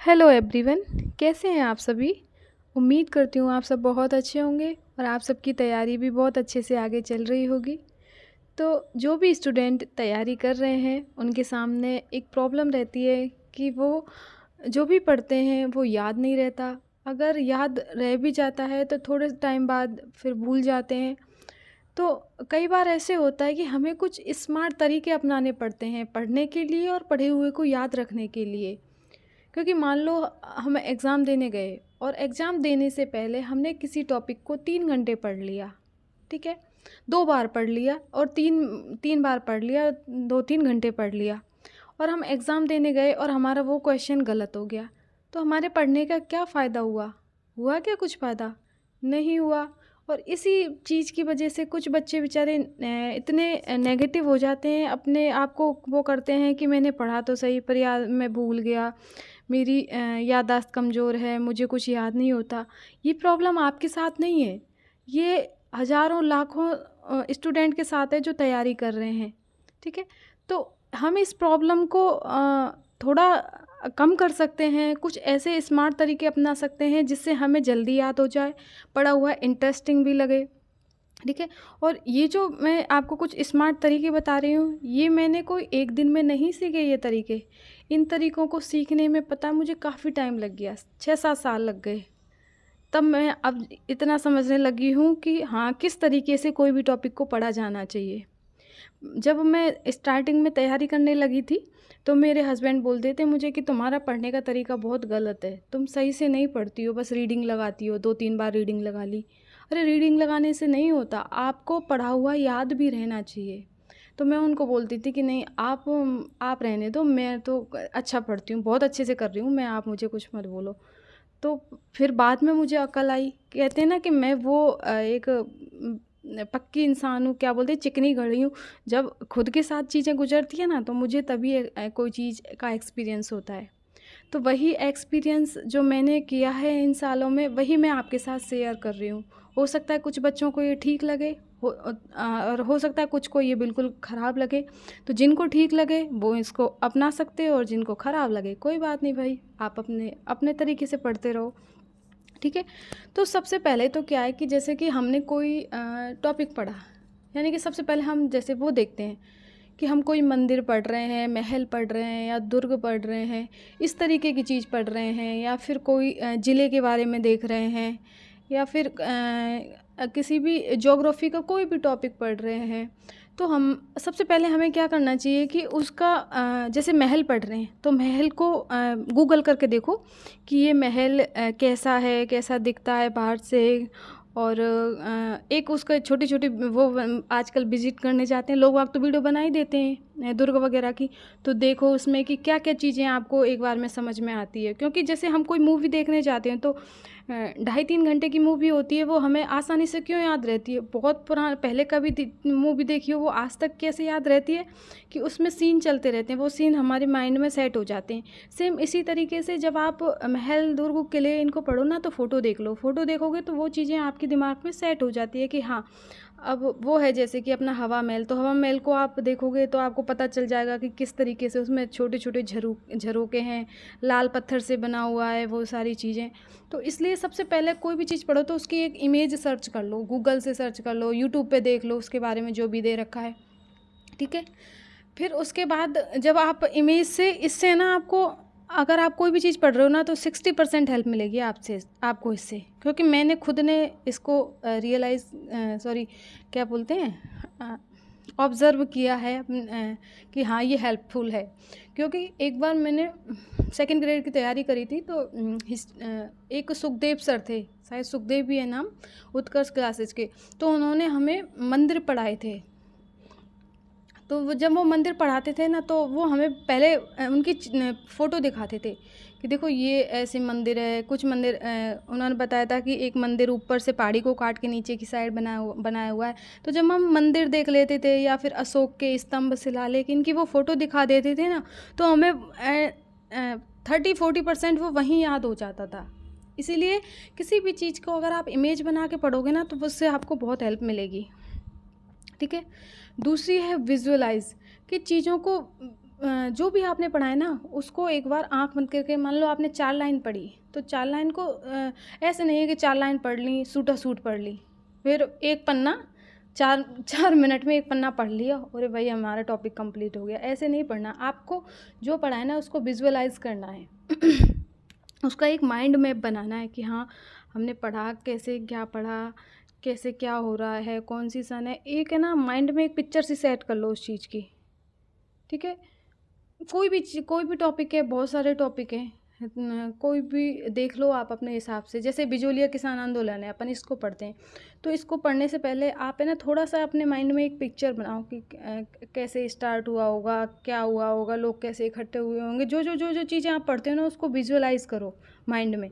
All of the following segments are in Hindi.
Hello everyone. कैसे हैं आप सभी। उम्मीद करती हूँ आप सब बहुत अच्छे होंगे और आप सबकी तैयारी भी बहुत अच्छे से आगे चल रही होगी। तो जो भी स्टूडेंट तैयारी कर रहे हैं उनके सामने एक प्रॉब्लम रहती है कि वो जो भी पढ़ते हैं वो याद नहीं रहता। अगर याद रह भी जाता है तो थोड़े टाइम बाद फिर भूल जाते हैं। तो कई बार ऐसे होता है कि हमें कुछ स्मार्ट तरीके अपनाने पड़ते हैं पढ़ने के लिए और पढ़े हुए को याद रखने के लिए। क्योंकि मान लो हम एग्ज़ाम देने गए और एग्ज़ाम देने से पहले हमने किसी टॉपिक को 3 घंटे पढ़ लिया। ठीक है, 2 बार पढ़ लिया और तीन तीन बार पढ़ लिया, 2-3 घंटे पढ़ लिया और हम एग्ज़ाम देने गए और हमारा वो क्वेश्चन गलत हो गया। तो हमारे पढ़ने का क्या फ़ायदा हुआ? हुआ क्या कुछ फ़ायदा? नहीं हुआ। और इसी चीज़ की वजह से कुछ बच्चे बेचारे इतने नेगेटिव हो जाते हैं, अपने आप को वो करते हैं कि मैंने पढ़ा तो सही पर यार मैं भूल गया, मेरी याददाश्त कमज़ोर है, मुझे कुछ याद नहीं होता। ये प्रॉब्लम आपके साथ नहीं है, ये हज़ारों लाखों स्टूडेंट के साथ है जो तैयारी कर रहे हैं। ठीक है, तो हम इस प्रॉब्लम को थोड़ा कम कर सकते हैं। कुछ ऐसे स्मार्ट तरीके अपना सकते हैं जिससे हमें जल्दी याद हो जाए, पढ़ा हुआ इंटरेस्टिंग भी लगे। ठीक है, और ये जो मैं आपको कुछ स्मार्ट तरीके बता रही हूँ, ये मैंने कोई एक दिन में नहीं सीखे ये तरीके। इन तरीक़ों को सीखने में पता है मुझे काफ़ी टाइम लग गया, 6-7 साल लग गए। तब मैं अब इतना समझने लगी हूँ कि हाँ, किस तरीके से कोई भी टॉपिक को पढ़ा जाना चाहिए। जब मैं स्टार्टिंग में तैयारी करने लगी थी तो मेरे हस्बैंड बोलते थे मुझे कि तुम्हारा पढ़ने का तरीका बहुत गलत है, तुम सही से नहीं पढ़ती हो, बस रीडिंग लगाती हो, 2-3 बार रीडिंग लगा ली। अरे रीडिंग लगाने से नहीं होता, आपको पढ़ा हुआ याद भी रहना चाहिए। तो मैं उनको बोलती थी कि नहीं, आप रहने दो, मैं तो अच्छा पढ़ती हूँ, बहुत अच्छे से कर रही हूँ मैं, आप मुझे कुछ मत बोलो। तो फिर बाद में मुझे अकल आई, कहते हैं ना कि मैं वो एक पक्की इंसान हूँ, क्या बोलते हैं, चिकनी घड़ी हूँ। जब खुद के साथ चीज़ें गुजरती है ना तो मुझे तभी कोई चीज़ का एक्सपीरियंस होता है। तो वही एक्सपीरियंस जो मैंने किया है इन सालों में, वही मैं आपके साथ शेयर कर रही हूँ। हो सकता है कुछ बच्चों को ये ठीक लगे, और हो सकता है कुछ को ये बिल्कुल ख़राब लगे। तो जिनको ठीक लगे वो इसको अपना सकते हो और जिनको ख़राब लगे कोई बात नहीं भाई, आप अपने अपने तरीके से पढ़ते रहो। ठीक है, तो सबसे पहले तो क्या है कि जैसे कि हमने कोई टॉपिक पढ़ा, यानी कि सबसे पहले हम जैसे वो देखते हैं कि हम कोई मंदिर पढ़ रहे हैं, महल पढ़ रहे हैं या दुर्ग पढ़ रहे हैं, इस तरीके की चीज़ पढ़ रहे हैं, या फिर कोई ज़िले के बारे में देख रहे हैं, या फिर किसी भी ज्योग्राफी का कोई भी टॉपिक पढ़ रहे हैं। तो हम सबसे पहले हमें क्या करना चाहिए कि उसका जैसे महल पढ़ रहे हैं तो महल को गूगल करके देखो कि ये महल कैसा है, कैसा दिखता है बाहर से। और एक उसका छोटी छोटी वो आजकल विजिट करने जाते हैं लोग, आप तो वीडियो बना ही देते हैं दुर्ग वगैरह की। तो देखो उसमें कि क्या क्या चीज़ें आपको एक बार में समझ में आती है, क्योंकि जैसे हम कोई मूवी देखने जाते हैं तो 2.5-3 घंटे की मूवी होती है, वो हमें आसानी से क्यों याद रहती है। बहुत पुराना पहले कभी मूवी देखी हो वो आज तक कैसे याद रहती है कि उसमें सीन चलते रहते हैं, वो सीन हमारे माइंड में सेट हो जाते हैं। सेम इसी तरीके से जब आप महल दुर्ग किले इनको पढ़ो ना तो फ़ोटो देख लो, फ़ोटो देखोगे तो वो चीज़ें आपके दिमाग में सेट हो जाती है कि हाँ। अब वो है जैसे कि अपना हवा महल, तो हवा महल को आप देखोगे तो आपको पता चल जाएगा कि किस तरीके से उसमें छोटे छोटे झरोके हैं, लाल पत्थर से बना हुआ है वो सारी चीज़ें। तो इसलिए सबसे पहले कोई भी चीज़ पढ़ो तो उसकी एक इमेज सर्च कर लो, गूगल से सर्च कर लो, यूट्यूब पे देख लो उसके बारे में जो भी दे रखा है। ठीक है, फिर उसके बाद जब आप इमेज से इससे ना आपको, अगर आप कोई भी चीज़ पढ़ रहे हो ना तो 60% हेल्प मिलेगी आपसे, आपको इससे। क्योंकि मैंने खुद ने इसको रियलाइज़, सॉरी क्या बोलते हैं, ऑब्ज़र्व किया है कि हाँ ये हेल्पफुल है। क्योंकि एक बार मैंने सेकंड ग्रेड की तैयारी करी थी तो एक सुखदेव सर थे, शायद सुखदेव भी है नाम, उत्कर्ष क्लासेस के। तो उन्होंने हमें मंदिर पढ़ाए थे। तो जब वो मंदिर पढ़ाते थे ना तो वो हमें पहले उनकी फ़ोटो दिखाते थे कि देखो ये ऐसे मंदिर है। कुछ मंदिर उन्होंने बताया था कि एक मंदिर ऊपर से पहाड़ी को काट के नीचे की साइड बनाया हुआ है। तो जब हम मंदिर देख लेते थे या फिर अशोक के स्तंभ शिलालेख इनकी वो फ़ोटो दिखा देते थे ना, तो हमें 30-40% वो वहीं याद हो जाता था। इसीलिए किसी भी चीज़ को अगर आप इमेज बना के पढ़ोगे ना तो उससे आपको बहुत हेल्प मिलेगी। ठीक है, दूसरी है विजुअलाइज, कि चीज़ों को जो भी आपने पढ़ा है ना उसको एक बार आँख बंद करके, मान लो आपने 4 लाइन पढ़ी तो 4 लाइन को ऐसे नहीं है कि 4 लाइन पढ़ ली सूटा सूट पढ़ ली, फिर एक पन्ना 4 मिनट में एक पन्ना पढ़ लिया और भाई हमारा टॉपिक कंप्लीट हो गया। ऐसे नहीं पढ़ना, आपको जो पढ़ा है ना उसको विजुअलाइज करना है उसका एक माइंड मैप बनाना है कि हाँ हमने पढ़ा, कैसे क्या पढ़ा, कैसे क्या हो रहा है, कौन सी सन है, एक है ना माइंड में एक पिक्चर सी सेट कर लो उस चीज़ की। ठीक है, कोई भी टॉपिक है, बहुत सारे टॉपिक हैं, कोई भी देख लो आप अपने हिसाब से। जैसे बिजोलिया किसान आंदोलन है, अपन इसको पढ़ते हैं तो इसको पढ़ने से पहले आप है ना थोड़ा सा अपने माइंड में एक पिक्चर बनाओ कि कैसे स्टार्ट हुआ होगा, क्या हुआ होगा, लोग कैसे इकट्ठे हुए होंगे, जो चीज़ें आप पढ़ते हो ना उसको विजुअलाइज करो माइंड में।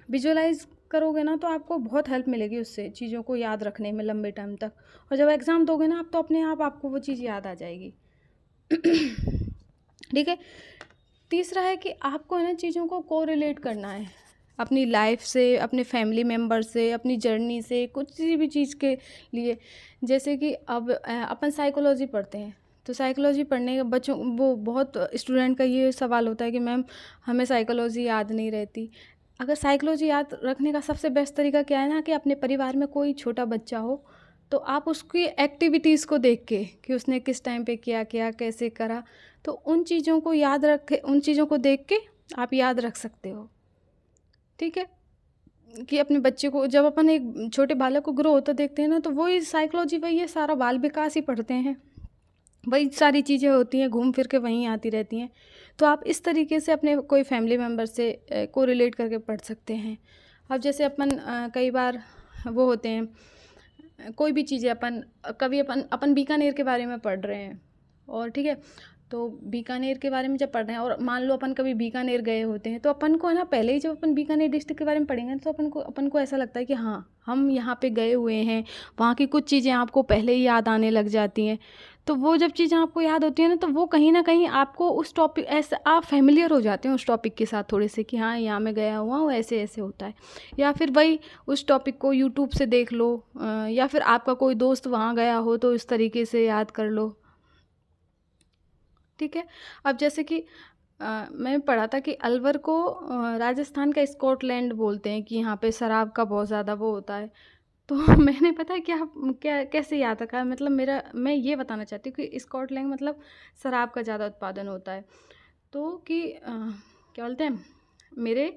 विजुअलाइज करोगे ना तो आपको बहुत हेल्प मिलेगी उससे चीज़ों को याद रखने में लंबे टाइम तक, और जब एग्ज़ाम दोगे ना आप तो अपने आप आपको वो चीज़ याद आ जाएगी। ठीक है, तीसरा है कि आपको है ना चीज़ों को कोरिलेट करना है अपनी लाइफ से, अपने फैमिली मेम्बर से, अपनी जर्नी से, कुछ भी चीज़ के लिए। जैसे कि अब अपन साइकोलॉजी पढ़ते हैं तो साइकोलॉजी पढ़ने के बच्चों वो बहुत स्टूडेंट का ये सवाल होता है कि मैम हमें साइकोलॉजी याद नहीं रहती। अगर साइकोलॉजी याद रखने का सबसे बेस्ट तरीका क्या है ना कि अपने परिवार में कोई छोटा बच्चा हो तो आप उसकी एक्टिविटीज़ को देख के कि उसने किस टाइम पे किया क्या कैसे करा, तो उन चीज़ों को याद रखे, उन चीज़ों को देख के आप याद रख सकते हो। ठीक है, कि अपने बच्चे को जब अपन एक छोटे बालक को ग्रो होता देखते हैं ना तो वही साइकोलॉजी, वही है सारा बाल विकास ही पढ़ते हैं, वही सारी चीज़ें होती हैं, घूम फिर के वहीं आती रहती हैं। तो आप इस तरीके से अपने कोई फैमिली मेम्बर से को रिलेट करके पढ़ सकते हैं। अब जैसे अपन कई बार वो होते हैं, कोई भी चीज़ें अपन कभी अपन बीकानेर के बारे में पढ़ रहे हैं और ठीक है, तो बीकानेर के बारे में जब पढ़ रहे हैं और मान लो अपन कभी बीकानेर गए होते हैं तो अपन को है ना पहले ही जब अपन बीकानेर डिस्ट्रिक्ट के बारे में पढ़ेंगे तो अपन को ऐसा लगता है कि हाँ हम यहाँ पे गए हुए हैं, वहाँ की कुछ चीज़ें आपको पहले ही याद आने लग जाती हैं। तो वो जब चीज़ें आपको याद होती है ना तो वो कहीं ना कहीं आपको उस टॉपिक ऐसे आप फेमिलियर हो जाते हैं उस टॉपिक के साथ थोड़े से कि हाँ यहाँ मैं गया हुआ हूँ, ऐसे ऐसे होता है। या फिर वही उस टॉपिक को यूट्यूब से देख लो, या फिर आपका कोई दोस्त वहाँ गया हो तो इस तरीके से याद कर लो। ठीक है, अब जैसे कि मैंने पढ़ा था कि अलवर को राजस्थान का स्कॉटलैंड बोलते हैं कि यहाँ पे शराब का बहुत ज़्यादा वो होता है। तो मैंने पता है क्या क्या कैसे याद रखा, मतलब मैं ये बताना चाहती हूँ कि स्कॉटलैंड मतलब शराब का ज़्यादा उत्पादन होता है। तो कि क्या बोलते हैं,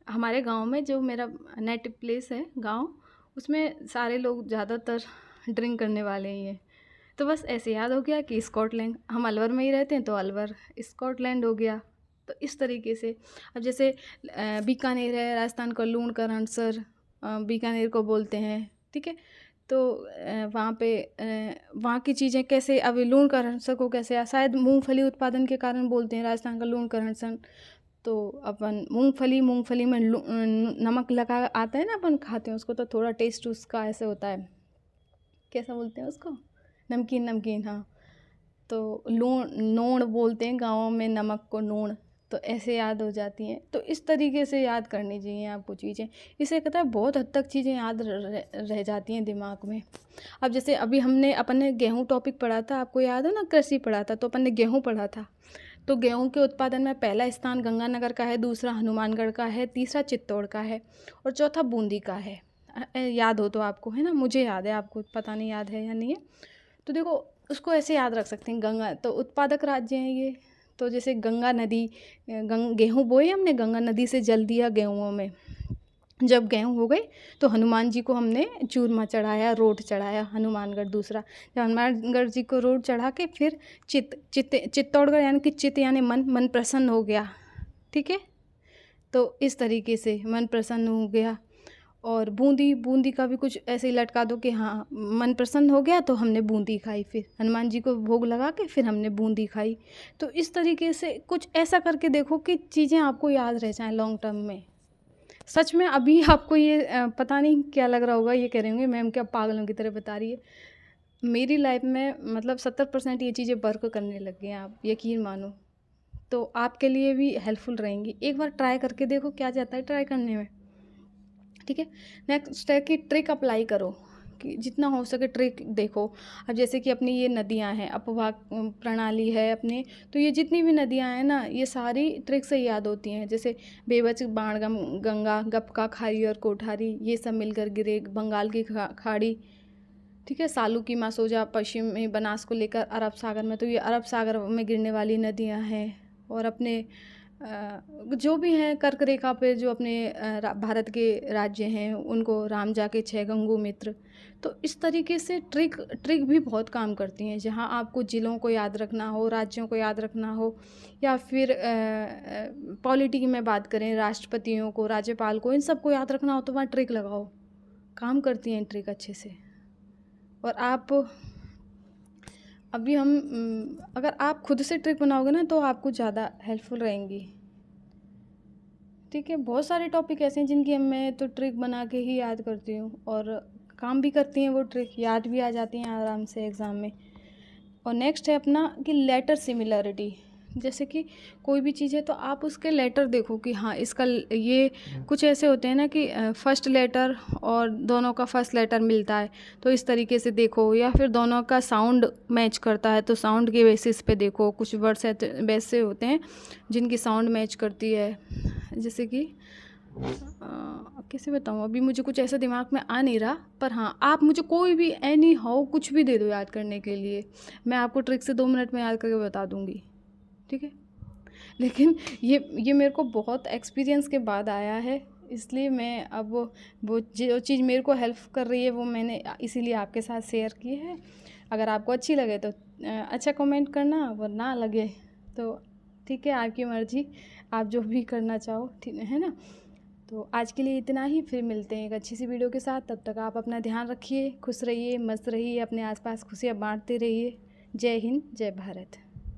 हमारे गांव में जो मेरा नेटिव प्लेस है गांव, उसमें सारे लोग ज़्यादातर ड्रिंक करने वाले ही हैं। तो बस ऐसे याद हो गया कि स्कॉटलैंड, हम अलवर में ही रहते हैं तो अलवर स्कॉटलैंड हो गया। तो इस तरीके से अब जैसे बीकानेर है, राजस्थान का लूण का रणसर बीकानेर को बोलते हैं। ठीक है, तो वहाँ पे वहाँ की चीज़ें कैसे, अभी लूण का रणसर को कैसे शायद मूंगफली उत्पादन के कारण बोलते हैं राजस्थान का लूण का रणसर। तो अपन मूंगफली में नमक लगा आता है ना, अपन खाते हैं उसको तो थोड़ा टेस्ट उसका ऐसे होता है, कैसा बोलते हैं उसको, नमकीन हाँ। तो नूण बोलते हैं गाँव में नमक को नूण, तो ऐसे याद हो जाती हैं। तो इस तरीके से याद करनी चाहिए आपको चीज़ें, इससे कहता है बहुत हद तक चीज़ें याद रह जाती हैं दिमाग में। अब जैसे अभी अपन ने गेहूँ टॉपिक पढ़ा था, आपको याद है ना, कृषि पढ़ा था तो अपन ने गेहूँ पढ़ा था। तो गेहूँ के उत्पादन में पहला स्थान गंगानगर का है, दूसरा हनुमानगढ़ का है, तीसरा चित्तौड़ का है और चौथा बूंदी का है। याद हो तो आपको, है ना, मुझे याद है, आपको पता नहीं याद है या नहीं है। तो देखो उसको ऐसे याद रख सकते हैं, गंगा तो उत्पादक राज्य हैं ये। तो जैसे गंगा नदी, गेहूँ बोए हमने, गंगा नदी से जल दिया गेहूँों में, जब गेहूँ हो गए तो हनुमान जी को हमने चूरमा चढ़ाया, रोट चढ़ाया हनुमानगढ़ दूसरा। जब हनुमानगढ़ जी को रोट चढ़ा के फिर चित्तौड़गढ़ यानी कि चित्त यानी मन प्रसन्न हो गया। ठीक है, तो इस तरीके से मन प्रसन्न हो गया। और बूंदी का भी कुछ ऐसे ही लटका दो कि हाँ मन प्रसन्न हो गया तो हमने बूंदी खाई, फिर हनुमान जी को भोग लगा के फिर हमने बूंदी खाई। तो इस तरीके से कुछ ऐसा करके देखो कि चीज़ें आपको याद रह जाएं लॉन्ग टर्म में। सच में अभी आपको ये पता नहीं क्या लग रहा होगा, ये कह रहे होंगे मैम क्या पागलों की तरह बता रही है। मेरी लाइफ में मतलब 70% ये चीज़ें वर्क करने लग गई हैं, आप यकीन मानो। तो आपके लिए भी हेल्पफुल रहेंगी, एक बार ट्राई करके देखो क्या जाता है ट्राई करने में। ठीक है, नेक्स्ट है कि ट्रिक अप्लाई करो कि जितना हो सके ट्रिक देखो। अब जैसे कि अपनी ये नदियाँ हैं, अपवाह प्रणाली है अपने, तो ये जितनी भी नदियाँ हैं ना, ये सारी ट्रिक से याद होती हैं। जैसे बेबच, बाणगम, गंगा, गपका, खारी और कोठारी, ये सब मिलकर गिरे बंगाल की खाड़ी, ठीक है। सालू की मासोजा पश्चिम में बनास को लेकर अरब सागर में, तो ये अरब सागर में गिरने वाली नदियाँ हैं। और अपने जो भी हैं कर्क रेखा पे जो अपने भारत के राज्य हैं, उनको राम जाके छह गंगू मित्र। तो इस तरीके से ट्रिक भी बहुत काम करती हैं। जहाँ आपको ज़िलों को याद रखना हो, राज्यों को याद रखना हो, या फिर पॉलिटी में बात करें, राष्ट्रपतियों को, राज्यपाल को, इन सबको याद रखना हो तो वहाँ ट्रिक लगाओ, काम करती हैं ट्रिक अच्छे से। और आप अभी अगर आप खुद से ट्रिक बनाओगे ना तो आपको ज़्यादा हेल्पफुल रहेंगी, ठीक है। बहुत सारे टॉपिक ऐसे हैं जिनकी मैं तो ट्रिक बना के ही याद करती हूँ, और काम भी करती हैं वो ट्रिक, याद भी आ जाती हैं आराम से एग्ज़ाम में। और नेक्स्ट है अपना कि लेटर सिमिलरिटी। जैसे कि कोई भी चीज़ है तो आप उसके लेटर देखो कि हाँ इसका ये कुछ ऐसे होते हैं ना कि फर्स्ट लेटर और दोनों का फर्स्ट लेटर मिलता है, तो इस तरीके से देखो। या फिर दोनों का साउंड मैच करता है तो साउंड के बेसिस पे देखो। कुछ वर्ड्स वैसे होते हैं जिनकी साउंड मैच करती है। जैसे कि कैसे बताऊँ, अभी मुझे कुछ ऐसा दिमाग में आ नहीं रहा, पर हाँ आप मुझे कोई भी एनी हाउ कुछ भी दे दो याद करने के लिए, मैं आपको ट्रिक से 2 मिनट में याद करके बता दूँगी, ठीक है। लेकिन ये मेरे को बहुत एक्सपीरियंस के बाद आया है, इसलिए मैं अब वो जो चीज़ मेरे को हेल्प कर रही है वो मैंने इसीलिए आपके साथ शेयर की है। अगर आपको अच्छी लगे तो अच्छा कमेंट करना, वरना लगे तो ठीक है, आपकी मर्ज़ी, आप जो भी करना चाहो, ठीक है ना। तो आज के लिए इतना ही, फिर मिलते हैं एक अच्छी सी वीडियो के साथ। तब तक आप अपना ध्यान रखिए, खुश रहिए, मस्त रहिए, अपने आसपास खुशियाँ बांटते रहिए। जय हिंद, जय भारत।